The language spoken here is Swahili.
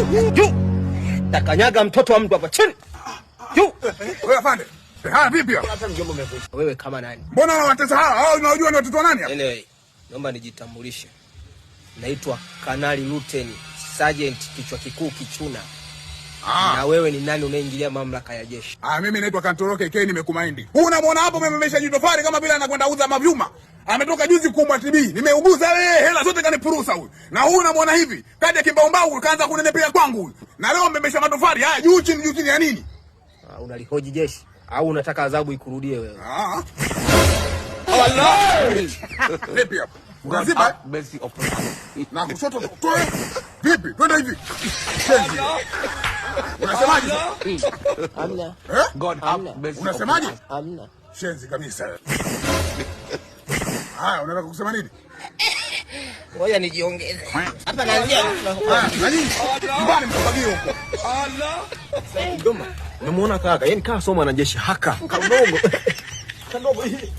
Juu. Takanyaga mtoto wa mtu hapa chini. Juu. Wewe afande. Haya vipi hapa? Hata mjomba umevunja. Wewe kama nani? Mbona unawatesa hawa? Hao unajua ni watoto wa nani hapa? Anyway, naomba nijitambulishe. Naitwa Kanali Luteni Sergeant kichwa kikuu Kichuna. Na wewe ni nani unaingilia mamlaka ya jeshi? Mimi naitwa Kantoroke K, nimekumaindi. Unamwona hapo umememesha jitofari kama vile anakwenda uza mavyuma. Ametoka juzi kuumwa TB. Nimeuguza hela zote kanipurusa huyu. Na huyu unamwona hivi, kaja kimbaumbau kaanza kunenepea kwangu huyu. Na leo umemesha matofari. Haya juu chini ya nini? Unalihoji jeshi au unataka adhabu ikurudie wewe? Allah! Vipi hapo? Unaziba basi na kushoto toe. Vipi? Twende hivi. Unasemaje? Hamna. God have mercy. Unasemaje? Hamna. Shenzi kabisa. Haya, unataka kusema nini? Ngoja nijiongeze. Hapa naanzia. Nani? Mbali mtafagio huko. Allah. Mjomba, unamuona kaka? Yaani kama soma na jeshi haka. Kadogo. Kadogo hivi.